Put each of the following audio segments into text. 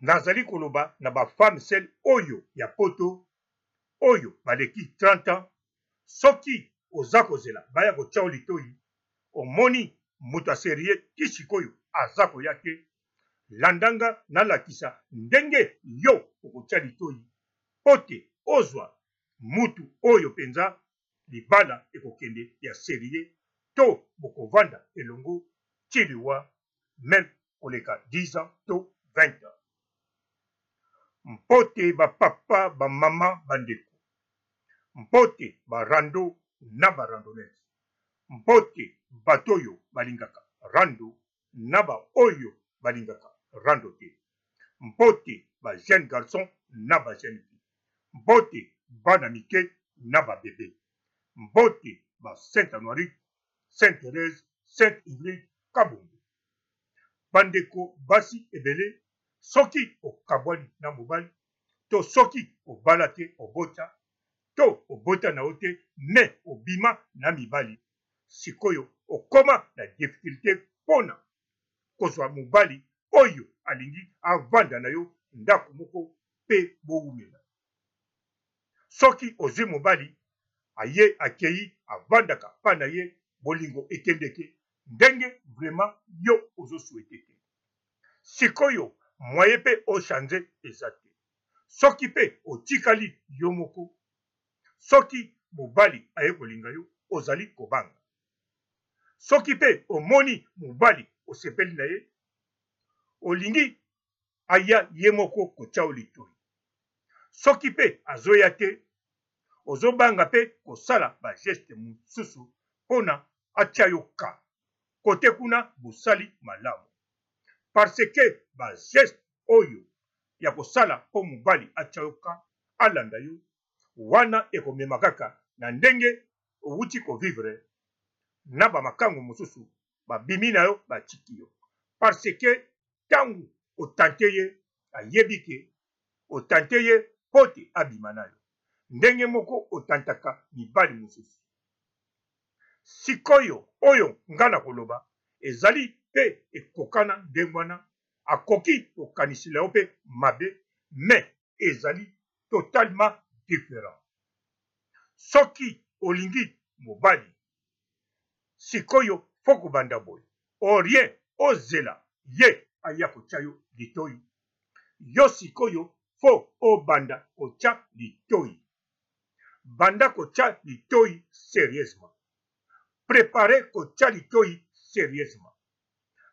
nazali koloba na ba femme sel oyo ya poto oyo baleki 30 ans soki oza kozela baya kotia litoi omoni moto aserie ti sikoyo aza koya te landanga nalakisa ndenge yo okotia litoi po te ozwa mutu oyo mpenza libala ekokende ya serie to bokovanda elongo ti liwa meme koleka 10 ans to 20 ans mpo te bapapa bamama bandeko mpo te barando na barandonese mpo te bato oyo balingaka rando na baoyo balingaka rando te mpo te bajeune garçon na bajeune fille mpo te bana mike na babebe mpo te basainte anoirite sainte thérèse sainte ivride kabongo bandeko basi ebele soki okabwani na mobali to soki obala te obota to obota na yo te me obima na mibali sikoyo okoma na difficulté mpona kozwa mobali oyo alingi avanda na yo ndako moko mpe bowumela soki ozwi mobali aye akei avandaka mpa na ye bolingo ekendeke ndenge vraiment yo ozoswete te sikoyo mwaye mpe ochange eza te soki mpe otikali yo moko soki mobali aye kolinga yo ozali kobanga soki mpe omoni mobali osepeli na ye olingi aya ye moko kotia yo litoi soki mpe azoya te ozobanga mpe kosala bageste mosusu mpona atia yo ka kote kuna bosali malamu parce ke bageste oyo ya kosala mpo mobali atia yo ka alanda yo wana ekomema kaka na ndenge owuti kovivre na bamakango mosusu babimi na yo batiki yo parce ke ntango otante ye ayebi ke otante ye mpo te abima na yo ndenge moko otantaka mibali mosusu sikoyo oyo nga na koloba ezali mpe ekokana ndenge wana akoki kokanisela yo mpe mabe me ezali totalement différent soki olingi mobali sikoyo fo kobanda boye orie ozela ye aya kotia yo litoi yo sikoyo fo obanda kotia litoi banda kotia litoi sérieusement prépare kotia litoi sérieusement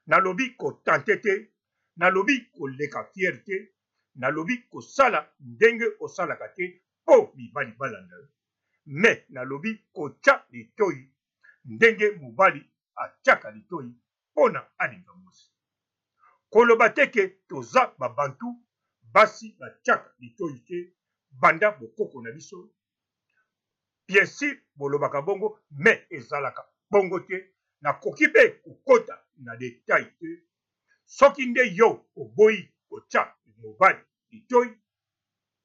nalobi kotante te nalobi koleka fiere te nalobi kosala ndenge osalaka te mpo mibali balanda yo me nalobi kotia litoi ndenge mobali atiaka litoi mpona alinga mwasi koloba te ke toza babantu basi batiaka litoi te banda bokoko na biso bien sûr bolobaka bongo me ezalaka bongo te nakoki mpe kokota na detail te soki nde yo oboyi kotia mobali litoi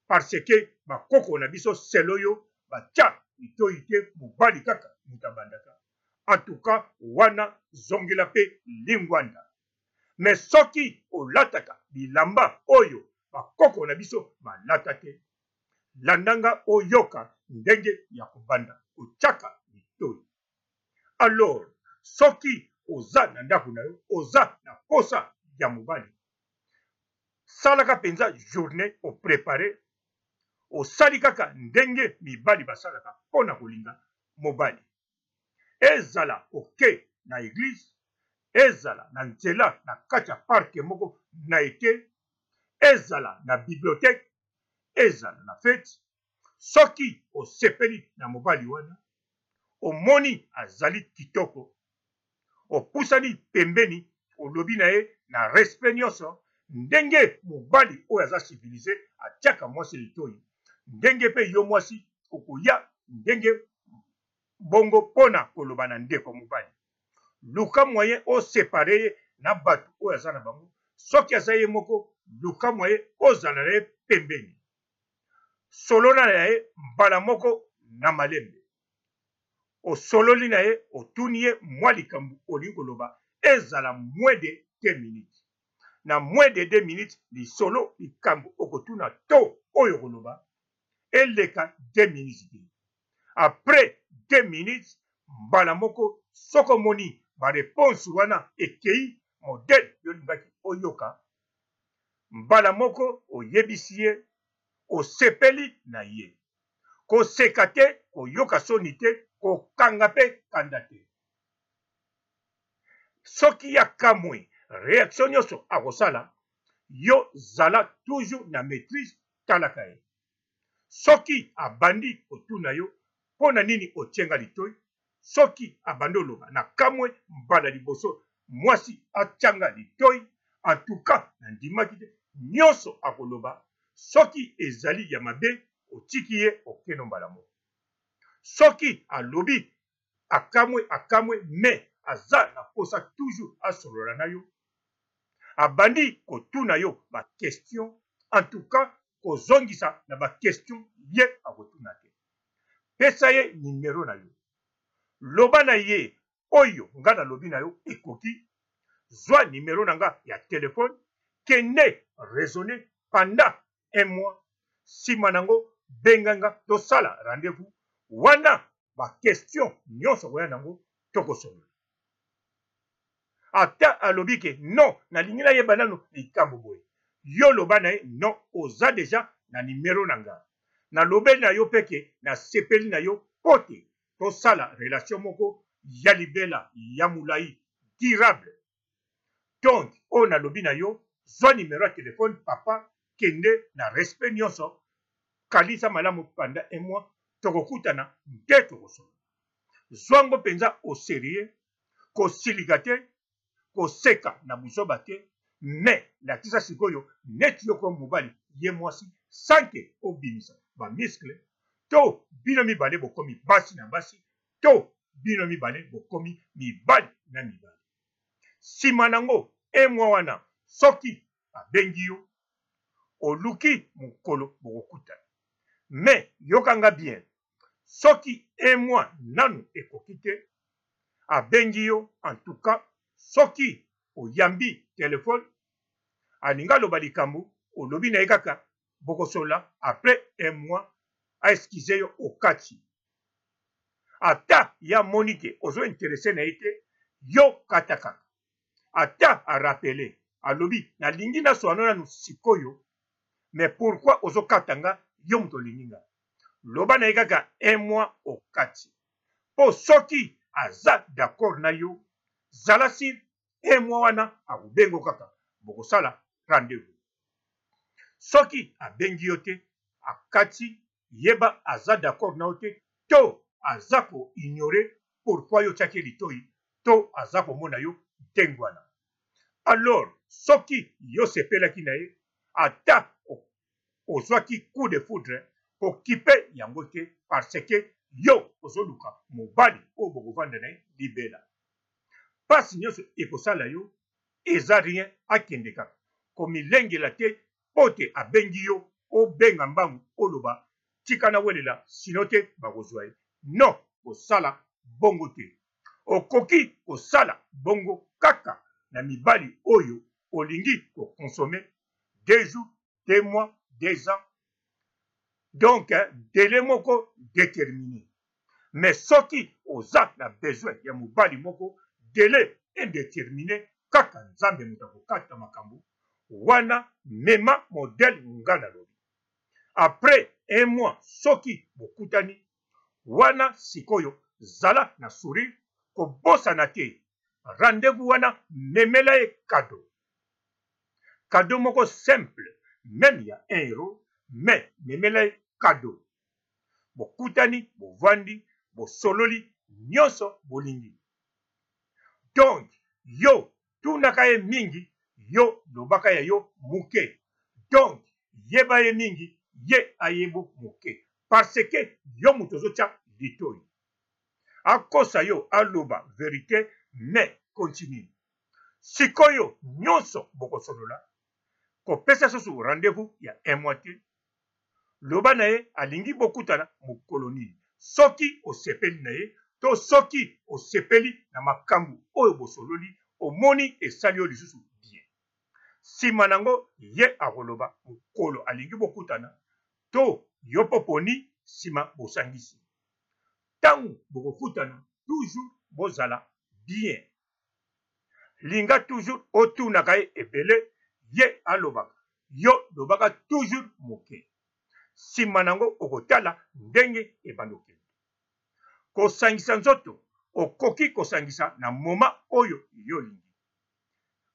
parce ke bakoko na biso selo yo batia litoi te mobali kaka moto abandaka en tout cas wana zongela mpe lingwanda me soki olataka bilamba oyo bakoko na biso balata te landanga oyoka ndenge ya kobanda otiaka litoi alors soki oza na ndako na yo oza na posa ya mobali salaka mpenza journée oprépare osali kaka ndenge mibali basalaka mpona kolinga mobali ezala oke na eglize ezala na nzela na kati ya parke moko na ete ezala na bibliothèque ezala na fete soki osepeli na mobali wana omoni azali kitoko opusani pembeni olobi na ye na respect nyonso ndenge mobali oyo aza civilize atiaka mwasi litoi ndenge mpe yo mwasi okoya ndenge bongo mpona koloba na ndeko mobali luka moyen osepare ye na bato oyo aza na bango soki aza ye moko luka moyen ozala na ye pembeni solona na ye mbala moko na malembe osololi na ye otuni ye mwa likambo olingi koloba ezala moins de 10 minutes na moins de 2 minutes lisolo likambo okotuna to oyo koloba eleka 2 minutes te. Après 2 minutes mbala moko soko moni ba réponse wana ekei modèle yolingaki oyoka mbala moko oyebisi ye osepeli na ye koseka te koyoka soni te kokanga mpe kanda te. Soki ya kamwe réaction nyonso akosala yo zala toujours na maîtrise talaka ye. Soki abandi kotuna yo mpona nini otienga litoi, soki abandi oloba na kamwe mbala liboso mwasi atianga litoi, en tout cas nandimaki te nyonso akoloba soki ezali ya mabe otiki ye okeno mbala moko. Soki alobi akamwe me aza na posa toujours asolola na yo, abandi kotuna yo ba question, en tout cas kozongisa na ba question ye akotuna te. Pesa ye numero na yo, loba na ye oyo nga nalobi na yo ekoki, zwa numero na nga ya telefone kende raisonner pendant 1 mois, nsima nango benganga tosala rendez-vous wana ba question nyonso koya nango tokosolola. Ata alobi ke non nalingi nayeba nano likambo boye, yo loba na ye non oza deja na numero na nga, nalobeli na yo peke nasepeli na yo po te tosala relation moko ya libela ya molai durable. Donc oyo nalobi na yo zwa numero ya telefone papa kende na respect nyonso kalisa malamu pendant 1 mois tokokutana nde tokosolola. Zwango mpenza oserie kosilika te koseka na buzoba te, me lakisa sikoyo neti yoko mobali ye mwasi sanke obimisa bamiskle to bino mibale bokomi basi na basi to bino mibale bokomi mibali na mibali. Nsima nango 1 mois wana soki abengi yo oluki mokolo bokokutana, me yokanga bien, soki 1 mois nanu ekoki te abengi yo, en tout cas soki oyambi telefone alinga loba likambo olobi na ye kaka bokosola après 1 mois aeskize yo okati. Ata ya moni ke ozo interese na ye te yo katakaka. Ata arapele alobi nalingi naswana nanu sikoyo, mais pourquoi ozo katanga yo moto olingi nga, loba na ye kaka 1 mois okati. Po soki aza d'accord na yo zala si 1 mois wana akobengo kaka bokosala rendez-vous. Soki abengi yo te akati yeba aza d'accord na yo te to aza ko ignorer pourquoi yo tiaki litoi to aza komona yo ntengwana. Alors soki yo sepelaki na ye ata ozwaki coup de foudre kokipe yango te parce que yo ozoluka mobali oyo bokovanda na ye libela. Pasi nyonso ekosala yo eza rien akende kaka komilengela te po te abengi yo obenga mbangu oloba tika na welela sino te bakozwa ye. Non, kosala bongo te. Okoki kosala bongo kaka na mibali oyo olingi kokonsome 2 jours, 2 mois, 2 ans. Donc délai moko déterminé. Mais soki oza na besoin ya mobali moko délai indéterminé kaka nzambe moto akokata makambo wana mema modèle nga nalobi. Après 1 mois soki bokutani wana sikoyo zala na sourire kobosana te, rendez-vous wana memela ye cadeau. Cadeau moko simple même ya 1 euro, mais memela ye cadeau. Bokutani bovandi bosololi nyonso bolingi. Donc yo tunaka ye mingi, yo lobaka ya yo muke. Donc yeba ye mingi, ye ayebo muke. Parce que yo moto ozotia litoi. Akosa yo aloba vérité, mais continue. Sikoyo nyonso bokosolola kopesa susu rendez-vous ya 1 mois te. Loba na ye alingi bokutana mokolo nini, soki osepeli na ye to soki osepeli na makambo oyo bosololi omoni esali yo lisusu bien. Simanango ye akoloba mokolo alingi bokutana to yo poponi sima bosangisi. Tangu bokokutana toujours bozala bien. Linga toujours otunaka ye ebele ye alobaka. Yo lobaka toujours moke. Simanango okotala ndenge ebandoke. Kosangisa nzoto okoki kosangisa na moma oyo yolingi.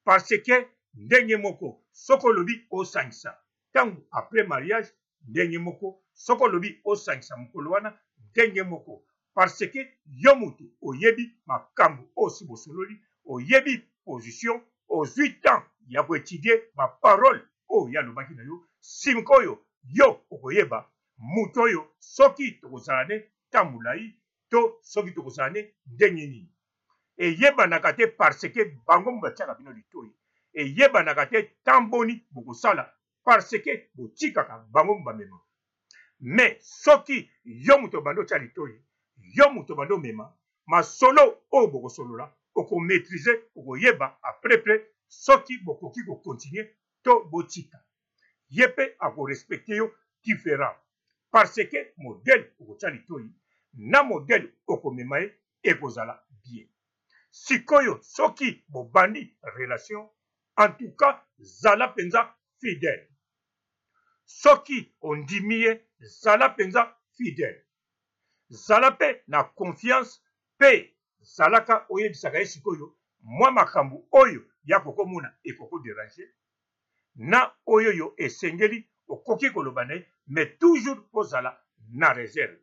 Parce que ndenge moko soko lobi osangisa tangu après mariage ndenge moko soko lobi osangisa mokolo wana ndenge moko. Parce que yo mutu oyebi makambo osi bosololi oyebi position ozwi temps ya koétudier ma parole oyo yalobaki na yo simkoyo yo okoyeba mutu oyo soki tokozala ne tamulai to soki tokozala ne ndenge nini. Eyebanaka te parce que bango mubatiaka bino litoi. Eyebanaka te tamboni bokosala parce que botikaka bango mubamema. Mais soki yo muto bando tia litoi, yo muto bando mema, masolo o bokosolola, oko maîtriser, oko yeba après soki bokoki ko continuer to botika. Yepe ako respecter yo différent. Parce que modèle oko tia litoi, na modèle oko memae ekozala bien. Sikoyo soki bobandi relation, en tout cas zala penza fidèle. Soki ondimie zala penza fidèle. Zala pe na confiance pe zalaka oyebisaka ye sikoyo mwa makambo oyo ya kokomona ekoko déranger na oyo yo esengeli okoki koloba naye mais toujours kozala na réserve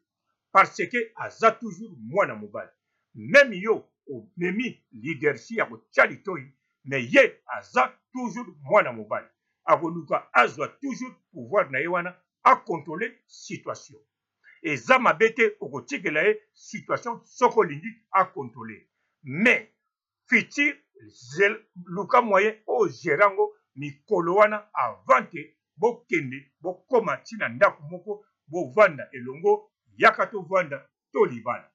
parce que aza toujours mwana mobali. Même yo omemi leadership ya kotia litoi mais ye aza toujours mwana mobali akoluka azwa toujours pouvoir na ye wana akontrole situation. Eza mabe te okotikela ye situation soko olingi akontrole. Mais futur luka moyen ogerango mikolo wana avant te bokende bokoma ntina ndako moko bovanda elongo yaka tovanda to libala.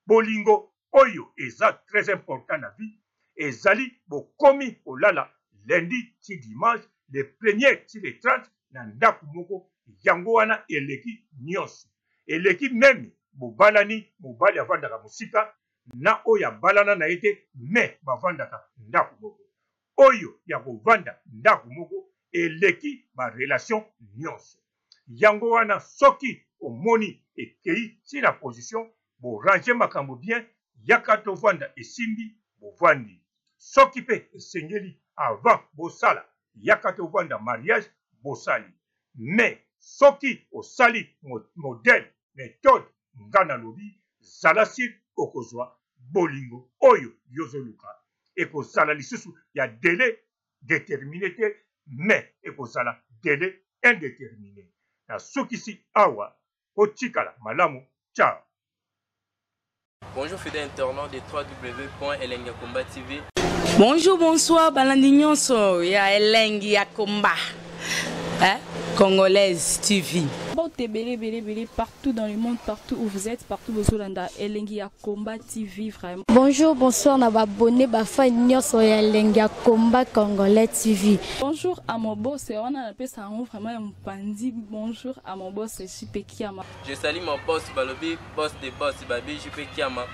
Bolingo oyo eza très important na vie ezali bokomi olala lundi ti dimanche le premier ti le 30 na ndako moko yango wana eleki nyonso. Eleki meme bobalani mobali avandaka mosika na oyo abalana na ye te me bavandaka ndako moko. Oyo ya kovanda ndako moko eleki barelation nyonso. Yango wana soki omoni ekei ti na position borange makambo bien yaka tovanda esimbi bovandi. Soki pe esengeli avant bosala yaka tovanda mariage bosali. Mais soki osali modèle méthode ngana lobi zala sir okozwa bolingo oyo yozoluka ekozala lisusu ya délai déterminé te mais ekozala délai indéterminé. Na sukisi awa otikala malamu. Ciao. Bonjour fidèles internautes de www.elengiakomba TV. Bonjour, bonsoir, balandi nyonso ya Elengi ya Komba. Congolaise TV. Partout dans le monde, partout où vous êtes, partout où vous êtes, Elengi ya Komba TV vraiment. Bonjour, bonsoir, na abonné bafa nyonso ya Elengi ya Komba Congolais TV. Bonjour à mon boss, on a appelé ça vraiment un pandi. Bonjour à mon boss, JP Kiama. Je salue mon boss Balobi, boss de boss Babi, JP Kiama.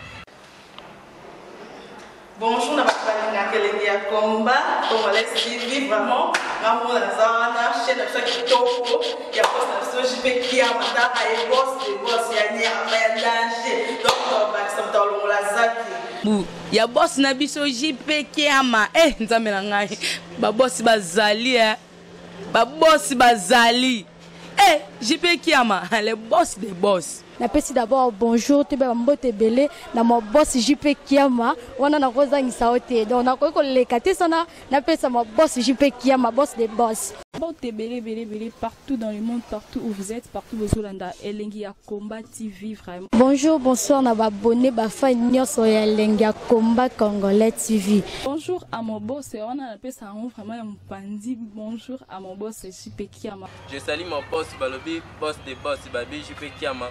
Bonjour, na balinga Elengi ya Komba Congolais TV vraiment. Ramon Lazana, chaîne de Kitoko, il y a boss de JP Kiama, il y a boss de boss, il y a danger. Donc, on va Bu ya boss na biso JP Kiama nzambe na ngai ba boss bazali ba boss bazali JP Kiama le boss des boss. Napesi d'abord bonjour te ba mbote belé na mo boss JP Kiama wana na kozangisa ote donc na ko lekate sana napesa mo boss JP Kiama boss des boss. Partout dans le monde, partout où vous êtes, partout où vous êtes, Elengi ya Komba TV vraiment. Bonjour, bonsoir, na abonné bafa nyonso ya Elengi ya Komba Congolais TV. Bonjour à mon boss, on a appelé ça vraiment un pandi. Bonjour à mon boss JP Kiama. Je salue mon boss Balobi, boss de boss Babi, JP Kiama.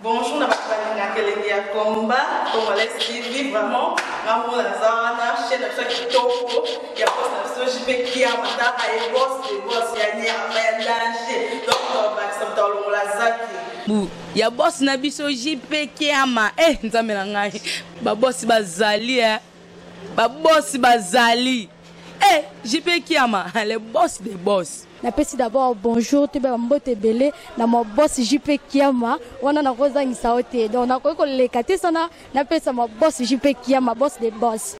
Bonjour, na balinga kelengi ya komba congolais TV vraiment ngamu na zawana chaîne ça kitoko ya boss na JP Kiama ta ay boss de boss ya ni ya danger donc ba ça tolo la zaki bu ya boss na biso JP Kiama nzambe na ngai ba boss bazali ba boss bazali JP Kiama le boss des boss. Napesi d'abord bonjour te ba mbote belé na mo boss JP Kiama wana na kozangisa ote donc na ko lekate sana napesa mo boss JP Kiama boss des boss.